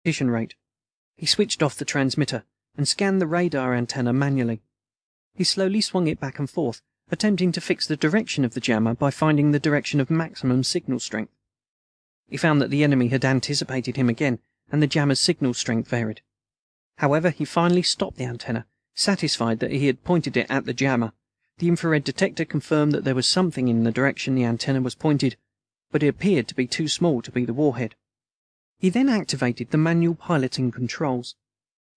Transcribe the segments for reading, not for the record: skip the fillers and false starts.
rate. He switched off the transmitter and scanned the radar antenna manually. He slowly swung it back and forth, attempting to fix the direction of the jammer by finding the direction of maximum signal strength. He found that the enemy had anticipated him again, and the jammer's signal strength varied. However, he finally stopped the antenna, satisfied that he had pointed it at the jammer. The infrared detector confirmed that there was something in the direction the antenna was pointed, but it appeared to be too small to be the warhead. He then activated the manual piloting controls.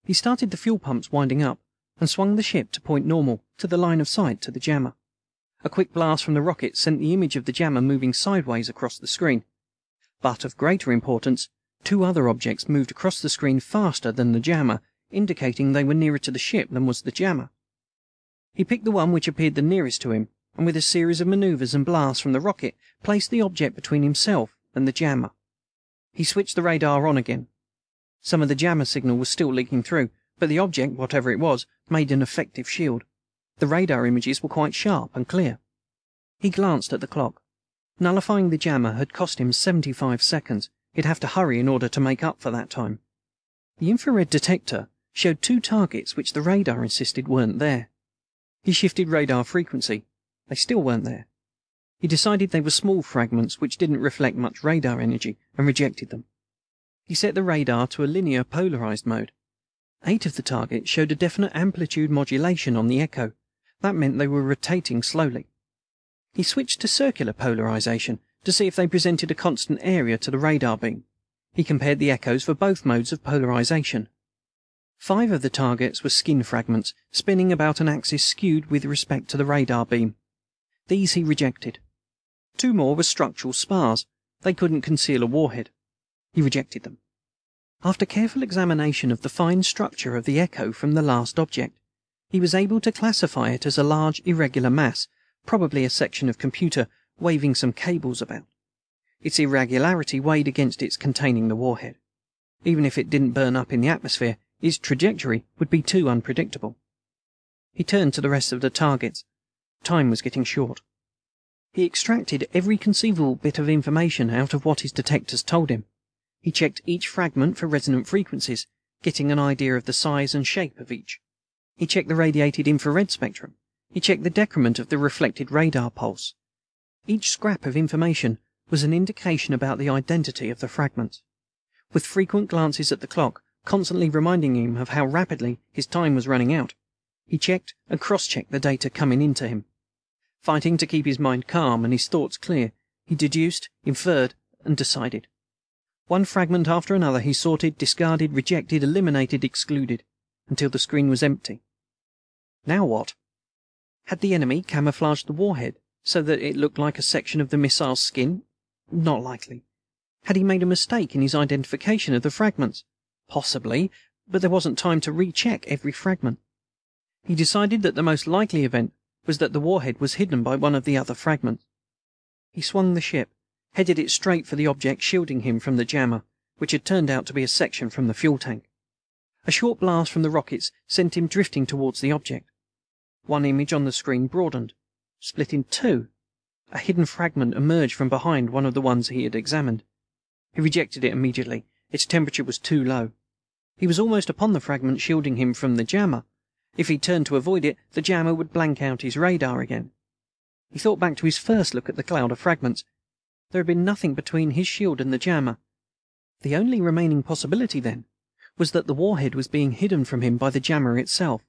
He started the fuel pumps winding up, and swung the ship to point normal, to the line of sight to the jammer. A quick blast from the rocket sent the image of the jammer moving sideways across the screen. But of greater importance, two other objects moved across the screen faster than the jammer, indicating they were nearer to the ship than was the jammer. He picked the one which appeared the nearest to him, and with a series of maneuvers and blasts from the rocket, placed the object between himself and the jammer. He switched the radar on again. Some of the jammer signal was still leaking through, but the object, whatever it was, made an effective shield. The radar images were quite sharp and clear. He glanced at the clock. Nullifying the jammer had cost him 75 seconds. He'd have to hurry in order to make up for that time. The infrared detector showed two targets which the radar insisted weren't there. He shifted radar frequency. They still weren't there. He decided they were small fragments which didn't reflect much radar energy, and rejected them. He set the radar to a linear polarized mode. 8 of the targets showed a definite amplitude modulation on the echo. That meant they were rotating slowly. He switched to circular polarization to see if they presented a constant area to the radar beam. He compared the echoes for both modes of polarization. 5 of the targets were skin fragments, spinning about an axis skewed with respect to the radar beam. These he rejected. 2 more were structural spars. They couldn't conceal a warhead. He rejected them. After careful examination of the fine structure of the echo from the last object, he was able to classify it as a large irregular mass, probably a section of computer waving some cables about. Its irregularity weighed against its containing the warhead. Even if it didn't burn up in the atmosphere, its trajectory would be too unpredictable. He turned to the rest of the targets. Time was getting short. He extracted every conceivable bit of information out of what his detectors told him. He checked each fragment for resonant frequencies, getting an idea of the size and shape of each. He checked the radiated infrared spectrum. He checked the decrement of the reflected radar pulse. Each scrap of information was an indication about the identity of the fragments. With frequent glances at the clock, constantly reminding him of how rapidly his time was running out, he checked and cross-checked the data coming into him. Fighting to keep his mind calm and his thoughts clear, he deduced, inferred, and decided. One fragment after another he sorted, discarded, rejected, eliminated, excluded, until the screen was empty. Now what? Had the enemy camouflaged the warhead so that it looked like a section of the missile's skin? Not likely. Had he made a mistake in his identification of the fragments? Possibly, but there wasn't time to recheck every fragment. He decided that the most likely event was that the warhead was hidden by one of the other fragments. He swung the ship, headed it straight for the object shielding him from the jammer, which had turned out to be a section from the fuel tank. A short blast from the rockets sent him drifting towards the object. One image on the screen broadened, split in 2. A hidden fragment emerged from behind one of the ones he had examined. He rejected it immediately. Its temperature was too low. He was almost upon the fragment shielding him from the jammer. If he turned to avoid it, the jammer would blank out his radar again. He thought back to his first look at the cloud of fragments. There had been nothing between his shield and the jammer. The only remaining possibility, then, was that the warhead was being hidden from him by the jammer itself.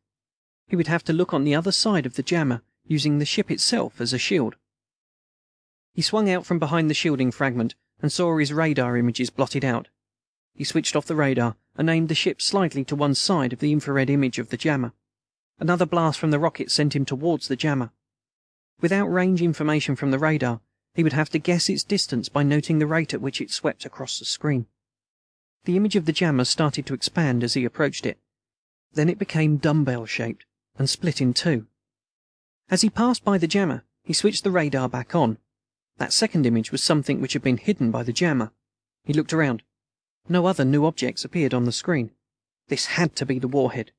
He would have to look on the other side of the jammer, using the ship itself as a shield. He swung out from behind the shielding fragment and saw his radar images blotted out. He switched off the radar and aimed the ship slightly to one side of the infrared image of the jammer. Another blast from the rocket sent him towards the jammer. Without range information from the radar, he would have to guess its distance by noting the rate at which it swept across the screen. The image of the jammer started to expand as he approached it. Then it became dumbbell-shaped and split in 2. As he passed by the jammer, he switched the radar back on. That second image was something which had been hidden by the jammer. He looked around. No other new objects appeared on the screen. This had to be the warhead.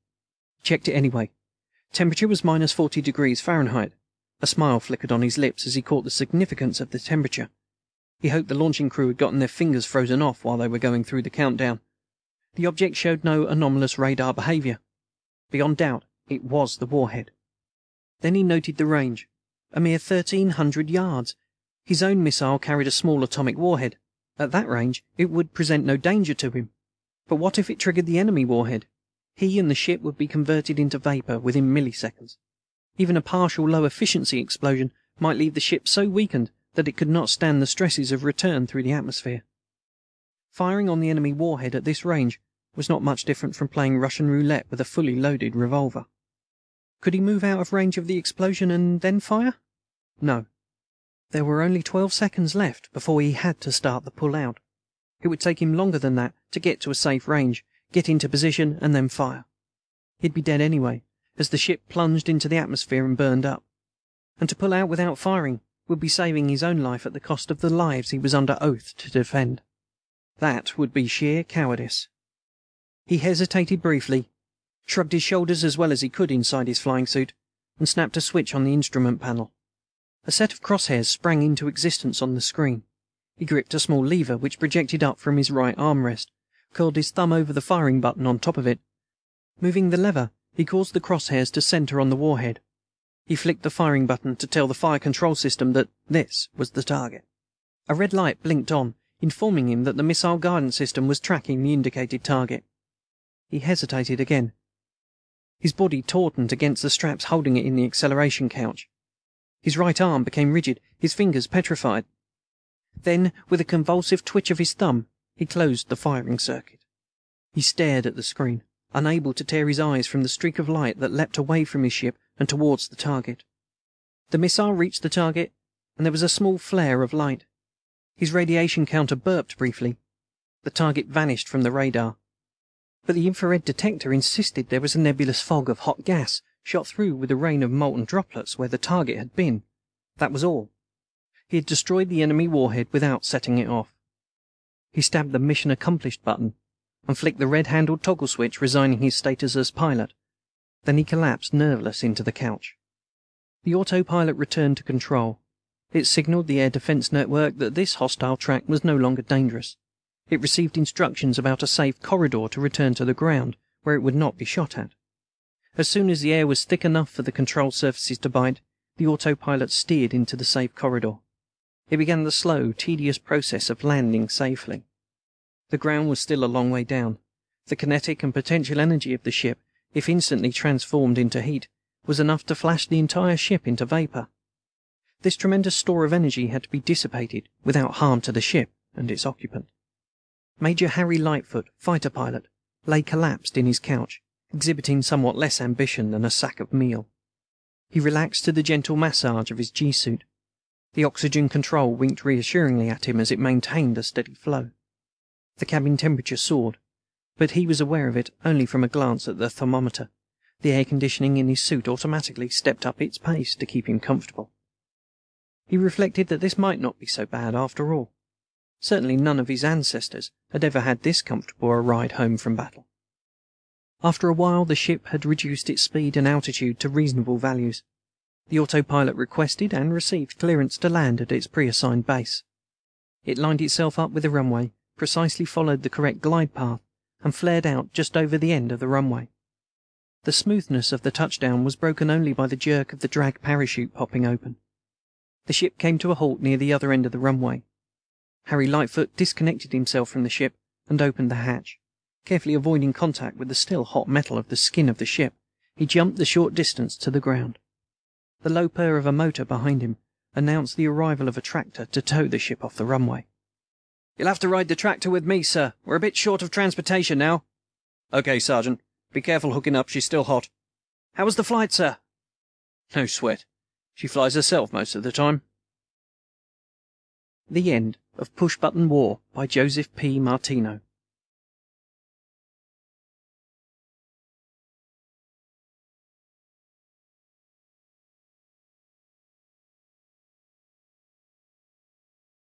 He checked it anyway. Temperature was -40 degrees Fahrenheit. A smile flickered on his lips as he caught the significance of the temperature. He hoped the launching crew had gotten their fingers frozen off while they were going through the countdown. The object showed no anomalous radar behavior. Beyond doubt, it was the warhead. Then he noted the range. A mere 1,300 yards. His own missile carried a small atomic warhead. At that range, it would present no danger to him. But what if it triggered the enemy warhead? He and the ship would be converted into vapor within milliseconds. Even a partial low-efficiency explosion might leave the ship so weakened that it could not stand the stresses of return through the atmosphere. Firing on the enemy warhead at this range was not much different from playing Russian roulette with a fully loaded revolver. Could he move out of range of the explosion and then fire? No. There were only 12 seconds left before he had to start the pull-out. It would take him longer than that to get to a safe range, get into position, and then fire. He'd be dead anyway, as the ship plunged into the atmosphere and burned up. And to pull out without firing would be saving his own life at the cost of the lives he was under oath to defend. That would be sheer cowardice. He hesitated briefly, shrugged his shoulders as well as he could inside his flying suit, and snapped a switch on the instrument panel. A set of crosshairs sprang into existence on the screen. He gripped a small lever which projected up from his right armrest, curled his thumb over the firing button on top of it. Moving the lever, he caused the crosshairs to center on the warhead. He flicked the firing button to tell the fire control system that this was the target. A red light blinked on, informing him that the missile guidance system was tracking the indicated target. He hesitated again. His body tautened against the straps holding it in the acceleration couch. His right arm became rigid, his fingers petrified. Then, with a convulsive twitch of his thumb, he closed the firing circuit. He stared at the screen, unable to tear his eyes from the streak of light that leapt away from his ship and towards the target. The missile reached the target, and there was a small flare of light. His radiation counter burped briefly. The target vanished from the radar. But the infrared detector insisted there was a nebulous fog of hot gas shot through with a rain of molten droplets where the target had been. That was all. He had destroyed the enemy warhead without setting it off. He stabbed the Mission Accomplished button and flicked the red-handled toggle switch, resigning his status as pilot. Then he collapsed nerveless into the couch. The autopilot returned to control. It signaled the air defense network that this hostile track was no longer dangerous. It received instructions about a safe corridor to return to the ground, where it would not be shot at. As soon as the air was thick enough for the control surfaces to bite, the autopilot steered into the safe corridor. It began the slow, tedious process of landing safely. The ground was still a long way down. The kinetic and potential energy of the ship, if instantly transformed into heat, was enough to flash the entire ship into vapor. This tremendous store of energy had to be dissipated without harm to the ship and its occupant. Major Harry Lightfoot, fighter pilot, lay collapsed in his couch, exhibiting somewhat less ambition than a sack of meal. He relaxed to the gentle massage of his G-suit. The oxygen control winked reassuringly at him as it maintained a steady flow. The cabin temperature soared, but he was aware of it only from a glance at the thermometer. The air conditioning in his suit automatically stepped up its pace to keep him comfortable. He reflected that this might not be so bad after all. Certainly none of his ancestors had ever had this comfortable a ride home from battle. After a while the ship had reduced its speed and altitude to reasonable values. The autopilot requested and received clearance to land at its pre-assigned base. It lined itself up with the runway, precisely followed the correct glide path, and flared out just over the end of the runway. The smoothness of the touchdown was broken only by the jerk of the drag parachute popping open. The ship came to a halt near the other end of the runway. Harry Lightfoot disconnected himself from the ship and opened the hatch. Carefully avoiding contact with the still hot metal of the skin of the ship, he jumped the short distance to the ground. The low purr of a motor behind him announced the arrival of a tractor to tow the ship off the runway. "You'll have to ride the tractor with me, sir. We're a bit short of transportation now." "Okay, Sergeant. Be careful hooking up. She's still hot." "How was the flight, sir?" "No sweat. She flies herself most of the time." The End of Pushbutton War by Joseph P. Martino.